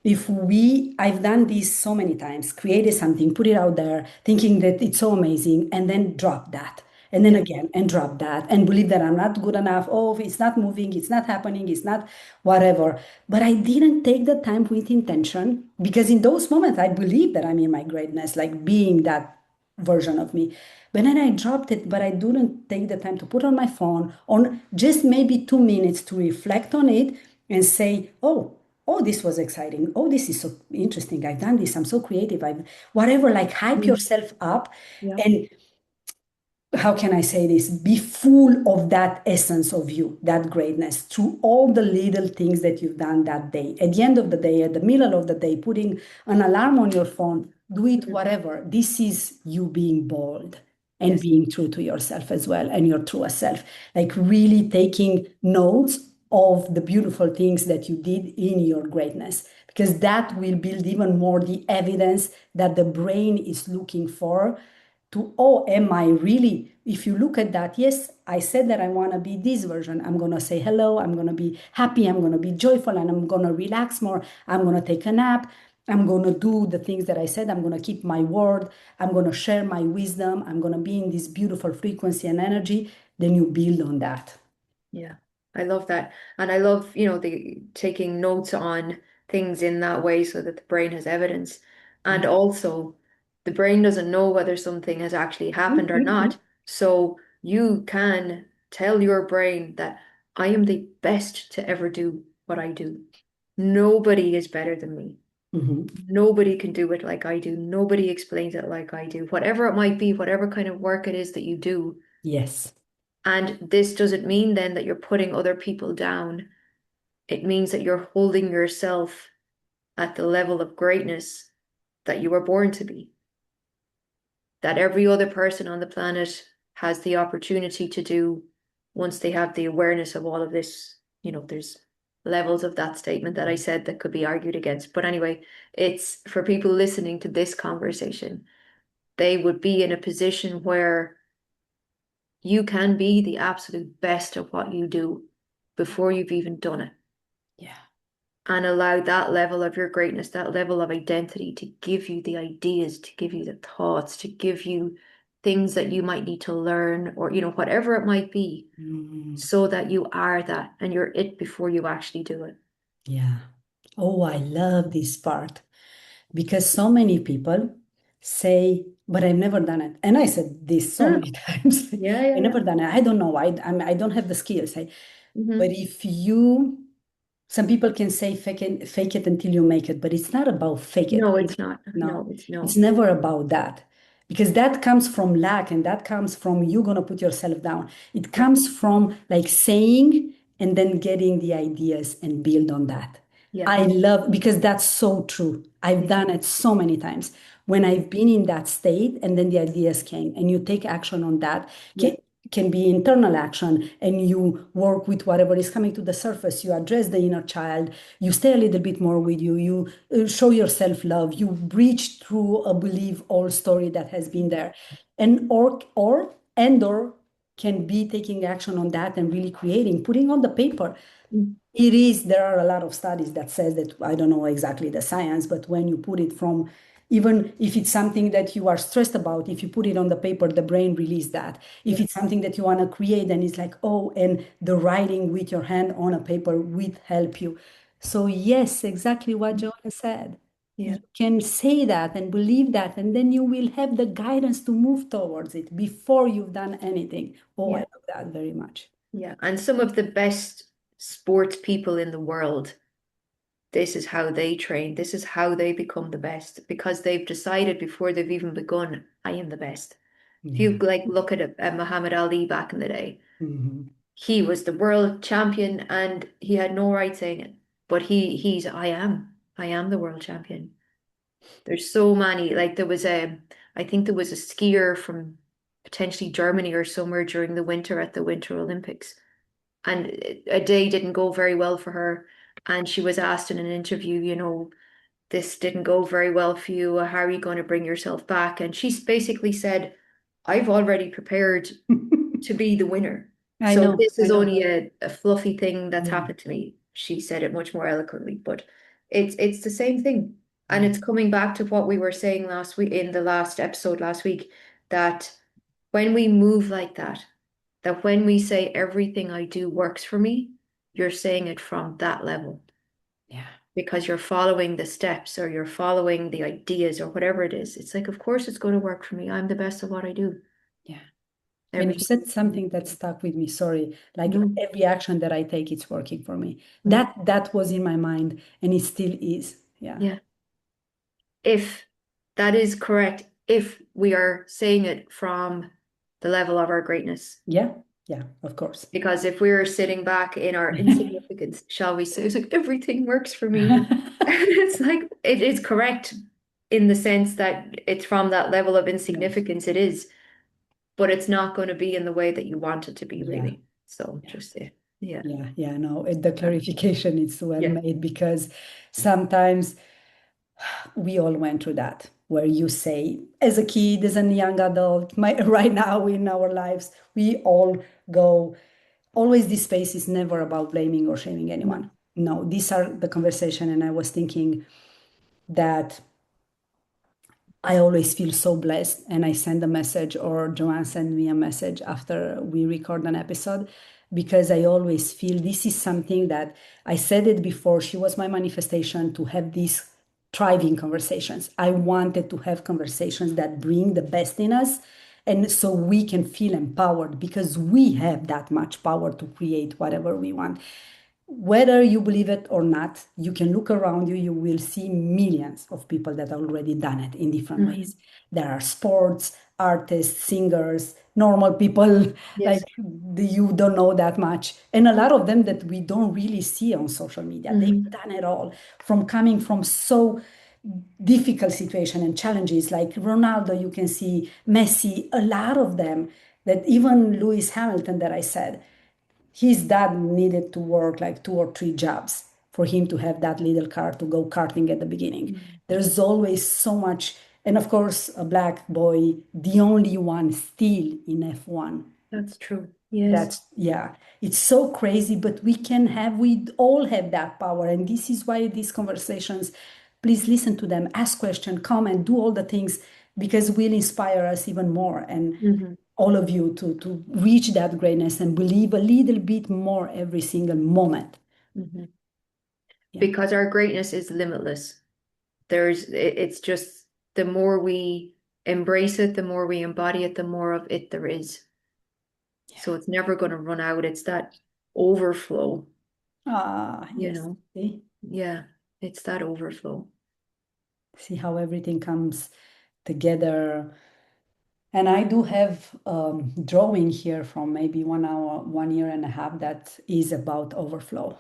I've done this so many times, created something, put it out there, thinking that it's so amazing, and then drop that. And then yeah. again, and drop that, and believe that I'm not good enough. Oh, it's not moving, it's not happening, it's not whatever. But I didn't take the time with intention, because in those moments, I believe that I'm in my greatness, like being that version of me. But then I dropped it, but I didn't take the time to put on my phone on just maybe 2 minutes to reflect on it and say, oh, this was exciting. Oh, this is so interesting. I've done this. I'm so creative. I've whatever, like hype Mm, yourself up. yeah. And how can I say this? Be full of that essence of you, that greatness, through all the little things that you've done that day. At the end of the day, at the middle of the day, putting an alarm on your phone, do it Mhm. whatever. This is you being bold and Yes. being true to yourself as well, and your truest self. Like really taking notes of the beautiful things that you did in your greatness, because that will build even more the evidence that the brain is looking for to, oh, am I really? If you look at that, yes, I said that I want to be this version. I'm going to say hello. I'm going to be happy. I'm going to be joyful, and I'm going to relax more. I'm going to take a nap. I'm going to do the things that I said. I'm going to keep my word. I'm going to share my wisdom. I'm going to be in this beautiful frequency and energy. Then you build on that. Yeah, I love that. And I love, the taking notes on things in that way so that the brain has evidence. And also, the brain doesn't know whether something has actually happened or Mhm. not. So you can tell your brain that I am the best to ever do what I do. Nobody is better than me. Mhm. Nobody can do it like I do. Nobody explains it like I do. Whatever it might be, whatever kind of work it is that you do, Yes. and this doesn't mean then that you're putting other people down. It means that you're holding yourself at the level of greatness that you were born to be. That every other person on the planet has the opportunity to do once they have the awareness of all of this. There's levels of that statement that I said that could be argued against. But anyway, it's for people listening to this conversation, they would be in a position where you can be the absolute best of what you do before you've even done it, Yeah. and allow that level of your greatness, that level of identity to give you the ideas, to give you the thoughts, to give you things that you might need to learn, or, whatever it might be, Mhm. so that you are that and you're it before you actually do it. Yeah. Oh, I love this part, because so many people say, but I've never done it. And I said this so Mm, many times. yeah, yeah, I yeah. never done it. I don't know. I don't have the skills. But Hmm. if some people can say fake it until you make it, but it's not about fake it. No, it's not. No, No, it's it's no. never about that, because that comes from lack, and that comes from you gonna put yourself down. It Yeah, comes from like saying and then getting the ideas and build on that. yeah. I love, because that's so true. I've Mhm. done it so many times when I've been in that state, and then the ideas came, and you take action on that. Yeah. Can be internal action, and you work with whatever is coming to the surface. You address the inner child. You stay a little bit more with you. You show yourself love. You breach through a belief or story that has been there, and or can be taking action on that and really creating, putting on the paper. Mm. There are a lot of studies that says that, I don't know exactly the science, but when you put it from Even if it's something that you are stressed about, if you put it on the paper, the brain release that. If Yeah. it's something that you want to create, then it's like, oh, and the writing with your hand on a paper will help you. So yes, exactly what Joanna said. You Yeah. can say that and believe that, and then you will have the guidance to move towards it before you've done anything. Oh, I Yeah. love that very much. Yeah. And some of the best sports people in the world, this is how they train. This is how they become the best because they've decided before they've even begun, I am the best. If you Yeah. like look at Muhammad Ali back in the day, Mhm. he was the world champion and he had no right saying it. But he's I am the world champion. There's so many. Like there was I think there was a skier from potentially Germany or somewhere during the winter at the Winter Olympics. And a day didn't go very well for her. And she was asked in an interview, this didn't go very well for you. How are you going to bring yourself back? And she basically said, I've already prepared to be the winner. I So know, this I is know. only a fluffy thing that's Yeah, happened to me. She said it much more eloquently, but it's the same thing. And yeah, it's coming back to what we were saying last week in the last episode last week, that when we move like that when we say everything I do works for me, you're saying it from that level yeah, because you're following the steps or you're following the ideas or whatever it is. It's like, of course it's going to work for me. I'm the best at what I do. yeah. And you Everything. said something that stuck with me. Sorry, like No. every action that I take, it's working for me. Mm. That was in my mind, and it still is. Yeah, Yeah. If that is correct, if we are saying it from the level of our greatness. yeah, yeah. Of course. Because if we were sitting back in our insignificance, shall we say, it's like everything works for me. It's like it is correct in the sense that it's from that level of Yes. insignificance, it is, but it's not going to be in the way that you want it to be, Yeah, really. So yeah. just yeah. Yeah, yeah, no, the clarification is well Yeah. made because sometimes we all went through that, where you say, as a kid, as a young adult, right now in our lives, we all go, always this space is never about blaming or shaming No. anyone. No, these are the conversation. And I was thinking that I always feel so blessed, and I send a message, or Joanne sent me a message after we record an episode, because I always feel this is something that I said it before. She was my manifestation to have these thriving conversations. I wanted to have conversations that bring the best in us, and so we can feel empowered because we have that much power to create whatever we want. Whether you believe it or not, you can look around you, you will see millions of people that have already done it in different Hmm. ways. There are sports, artists, singers, normal people, like Yes. you don't know that much. And a lot of them that we don't really see on social media. They've Hmm. done it all from coming from so difficult situation and challenges like Ronaldo, you can see Messi, a lot of them, that even Lewis Hamilton that I said, his dad needed to work like two or three jobs for him to have that little car to go karting at the beginning. There's always so much. And of course, a black boy, the only one still in F1. That's true. Yes. That's, yeah, it's so crazy, but we all have that power. And this is why these conversations, please listen to them, ask questions, comment, do all the things, because it will inspire us even more. And Hmm. all of you to reach that greatness and believe a little bit more every single moment. Hmm. Yeah. Because our greatness is limitless. It's just the more we embrace it, the more we embody it, the more of it there is. So it's never going to run out. It's that overflow, Ah, you yes. know. See? Yeah, it's that overflow. See how everything comes together. And I do have drawing here from maybe 1 hour, 1 year and a half that is about overflow.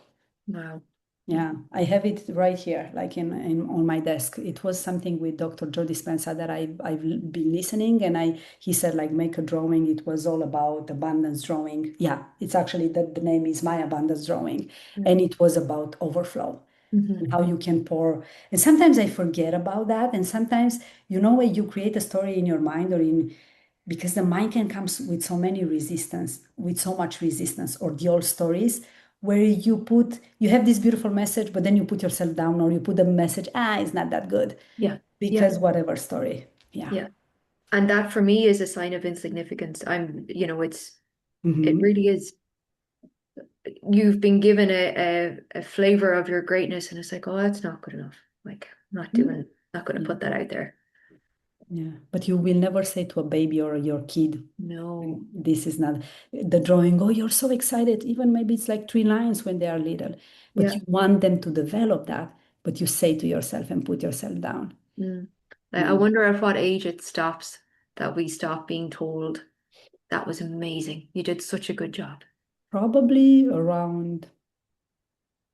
Wow. Yeah, I have it right here, like in on my desk. It was something with Dr. Joe Dispenza that I've been listening, and he said like make a drawing. It was all about abundance drawing. Yeah, it's actually the name is my abundance drawing, and it was about overflow Mm-hmm. and how you can pour. And sometimes I forget about that, and sometimes when you create a story in your mind or in because the mind can come with so many resistance, with so much resistance, or the old stories where you have this beautiful message, but then you put yourself down, or you put the message, it's not that good Yeah. Yeah. because whatever story. Yeah. Yeah. And that for me is a sign of insignificance. It Hmm. really is. You've been given a flavor of your greatness, and it's like, oh, that's not good enough. Like, not going to Yeah. put that out there. Yeah. But you will never say to a baby or your kid, No. this is not the drawing. Oh, you're so excited. Even maybe it's like three lines when they are little, but Yeah. you want them to develop that. But you say to yourself and put yourself down. Mm. I Yeah. wonder at what age it stops that we stop being told that was amazing. You did such a good job. Probably around,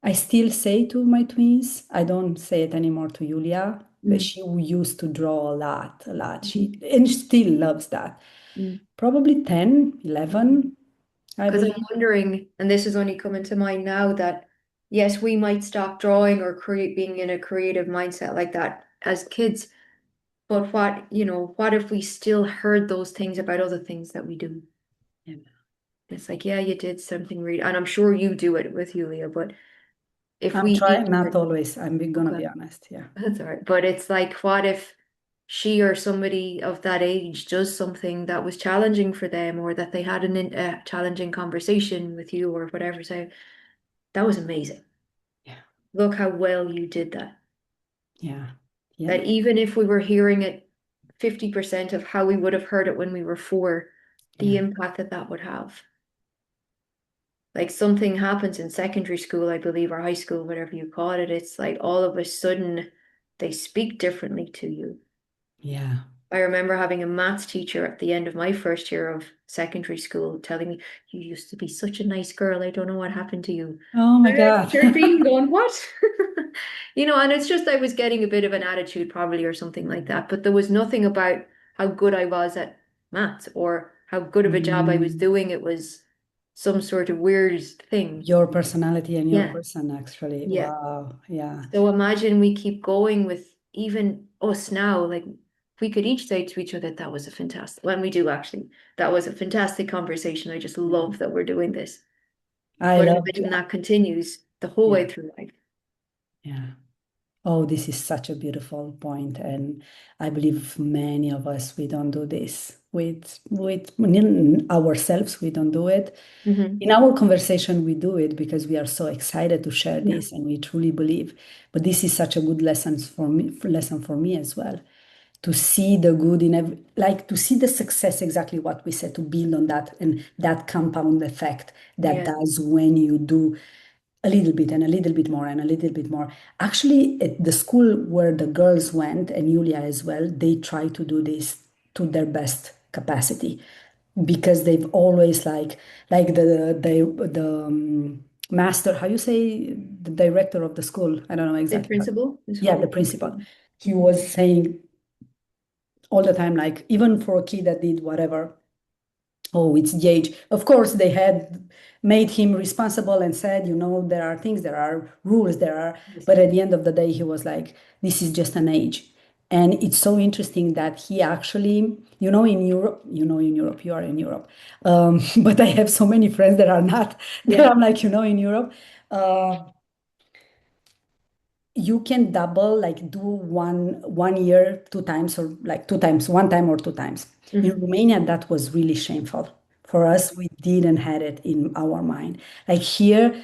I still say to my twins, I don't say it anymore to Julia, but Mm. she used to draw a lot, a lot. Mhm. And she still loves that. Mm. Probably 10, Mhm. 11, I Because believe. I'm wondering, and this is only coming to mind now, that yes, we might stop drawing or create being in a creative mindset like that as kids, but what if we still heard those things about other things that we do? Yeah. It's like, yeah, you did something really, and I'm sure you do it with Yulia, but if I'm we trying, each not heard, always. Gonna okay, be honest. Yeah. that's all right. But it's like, what if she or somebody of that age does something that was challenging for them, or that they had a challenging conversation with you or whatever? So that was amazing. Yeah. Look how well you did that. Yeah. Yep. That even if we were hearing it 50% of how we would have heard it when we were four, the Yeah. impact that that would have. Like something happens in secondary school, I believe, or high school, whatever you call it. It's like all of a sudden they speak differently to you. Yeah. I remember having a maths teacher at the end of my first year of secondary school telling me, "You used to be such a nice girl. I don't know what happened to you." Oh my And I God. was 13 going, "What?" And it's just I was getting a bit of an attitude probably or something like that. But there was nothing about how good I was at maths or how good of a job I was Mm, doing. It was some sort of weird thing. your personality and your Yeah. person, actually. Yeah. Wow. Yeah. So imagine we keep going with even us now, like we could each say to each other, that was a fantastic, when we do actually, that was a fantastic conversation. I just Yeah. love that we're doing this. I But love, imagine that continues the whole yeah. way through life. Yeah. Oh, this is such a beautiful point, and I believe many of us we don't do this with ourselves. We don't do it. Hmm. In our conversation, we do it because we are so excited to share Yeah. this, and we truly believe. But this is such a good lesson for me as well, to see the good in every, like to see the success, exactly what we said, to build on that and that compound effect that Yeah. does when you do a little bit and a little bit more and a little bit more. Actually, at the school where the girls went, and Julia as well, they try to do this to their best capacity because they've always like the master, how you say, the director of the school. I don't know The exactly how. principal is Yeah, what the we principal. principal. He was saying all the time, like even for a kid that did whatever, oh, it's the age. Of course, they had made him responsible and said, there are things, there are rules, there are, Yes. but at the end of the day, he was like, this is just an age. And it's so interesting that he actually, in Europe, you are in Europe. But I have so many friends that are not, that Yeah. I'm like, in Europe. Uh, you can double, like do one year two times, or like two times, one time or two times. In Hmm. Romania, that was really shameful. For us, we didn't had it in our mind. Like here,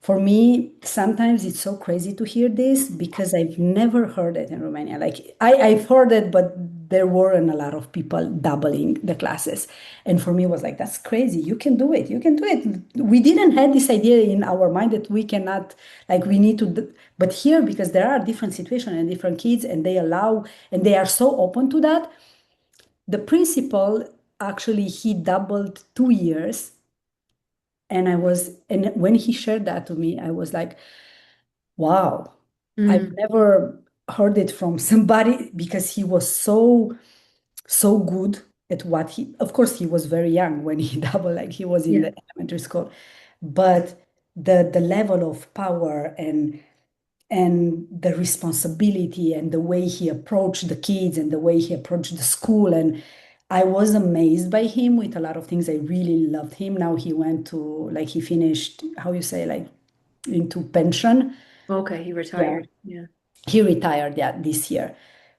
for me, sometimes it's so crazy to hear this because I've never heard it in Romania. Like I've heard it, but there weren't a lot of people doubling the classes. And for me, it was like, that's crazy. You can do it. You can do it. We didn't have this idea in our mind that we cannot, like we need to, but here, because there are different situations and different kids, and they allow, and they are so open to that. The principal, actually, he doubled 2 years. And when he shared that to me, I was like, wow, I've Mm. never heard it from somebody, because he was so good at what of course, he was very young when he doubled, like he was in Yeah. the elementary school, but the level of power and the responsibility and the way he approached the kids and the way he approached the school, and I was amazed by him with a lot of things. I really loved him. Now he went to, like, he finished, how you say, like, into pension. Okay, he Yeah. retired. Yeah. He retired, yeah, this year.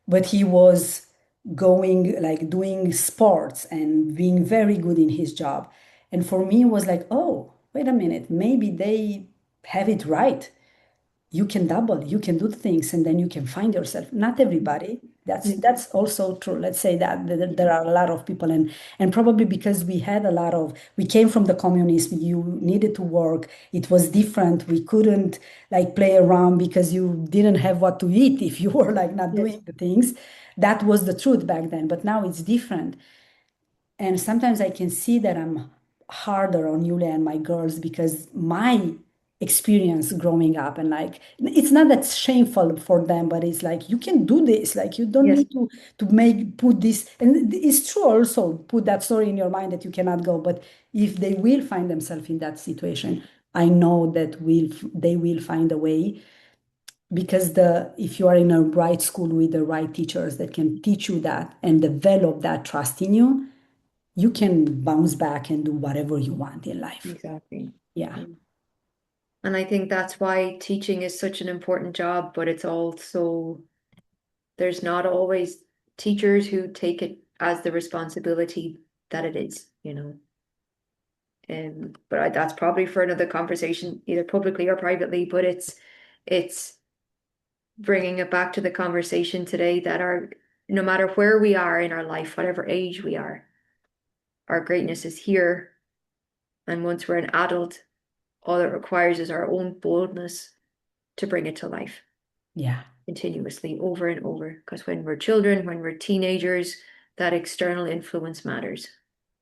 But he was going, like, doing sports and being very good in his job. And for me, it was like, oh, wait a minute, maybe they have it right. You can double, you can do things, and then you can find yourself. Not everybody. Yeah. That's also true. Let's say that there are a lot of people, and probably because we had a lot of, we came from the communism. You needed to work. It was different. We couldn't like play around because you didn't have what to eat if you were like not Yes. doing the things. That was the truth back then. But now it's different. And sometimes I can see that I'm harder on Yulia and my girls because my experience growing up and like it's not that shameful for them, but it's like you can do this. Like you don't Yes. need to make put this, and it's true also put that story in your mind that you cannot go. But if they will find themselves in that situation, I know that they will find a way because the if you are in a right school with the right teachers that can teach you that and develop that trust in you, you can bounce back and do whatever you want in life. Exactly. Yeah. Yeah. And I think that's why teaching is such an important job, but it's also, there's not always teachers who take it as the responsibility that it is, you know. But that's probably for another conversation, either publicly or privately. But it's bringing it back to the conversation today that our no matter where we are in our life, whatever age we are, our greatness is here. And once we're an adult, all it requires is our own boldness to bring it to life Yeah. continuously over and over. Because when we're children, when we're teenagers, that external influence matters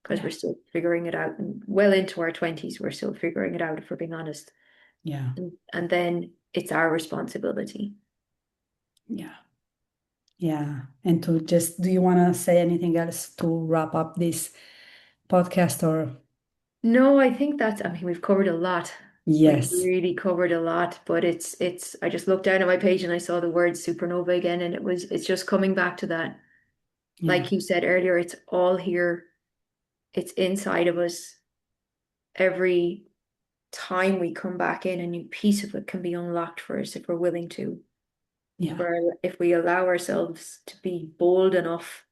because Yeah. we're still figuring it out. And well into our 20s, we're still figuring it out, if we're being honest. Yeah. And then it's our responsibility. Yeah. Yeah. And to just, do you want to say anything else to wrap up this podcast or? No, I think that's, I mean, we've covered a lot. We've Yes. really covered a lot, but I just looked down at my page and I saw the word supernova again, and it's just coming back to that. Yeah. Like you said earlier, it's all here. It's inside of us. Every time we come back in, a new piece of it can be unlocked for us if we're willing to. Yeah. If we allow ourselves to be bold enough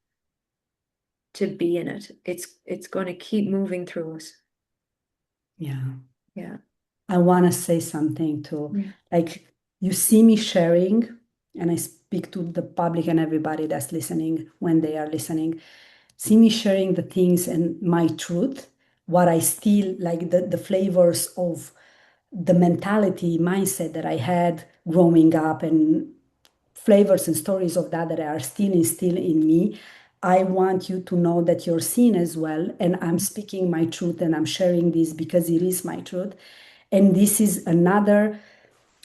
to be in it, it's going to keep moving through us. Yeah. Yeah. I want to say something too. Yeah. Like you see me sharing, and I speak to the public and everybody that's listening when they are listening. See me sharing the things and my truth, what I still like the flavors of the mentality, mindset that I had growing up and flavors and stories of that that are still instilled in me. I want you to know that you're seen as well. And I'm speaking my truth and I'm sharing this because it is my truth. And this is another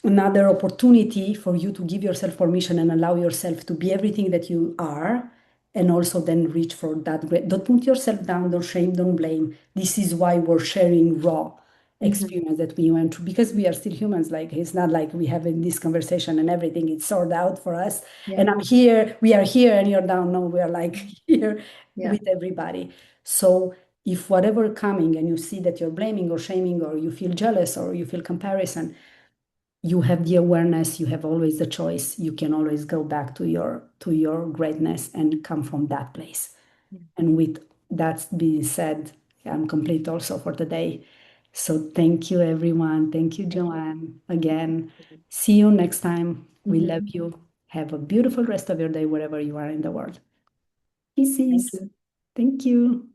opportunity for you to give yourself permission and allow yourself to be everything that you are and also then reach for that great. Don't put yourself down, don't shame, don't blame. This is why we're sharing raw Mhm. experience that we went through because we are still humans. Like it's not like we have in this conversation and everything it's sorted out for us Yeah. and I'm here, we are here and you're down. No, we are like here Yeah. with everybody. So if whatever coming and you see that you're blaming or shaming or you feel jealous or you feel comparison, you have the awareness, you have always the choice, you can always go back to your greatness and come from that place. And with that being said, I'm complete also for today. So thank you everyone, thank you Thank you. Joanne again. See you next time. We love Mhm. you. Have a beautiful rest of your day wherever you are in the world. Thank Kisses. you. Thank you.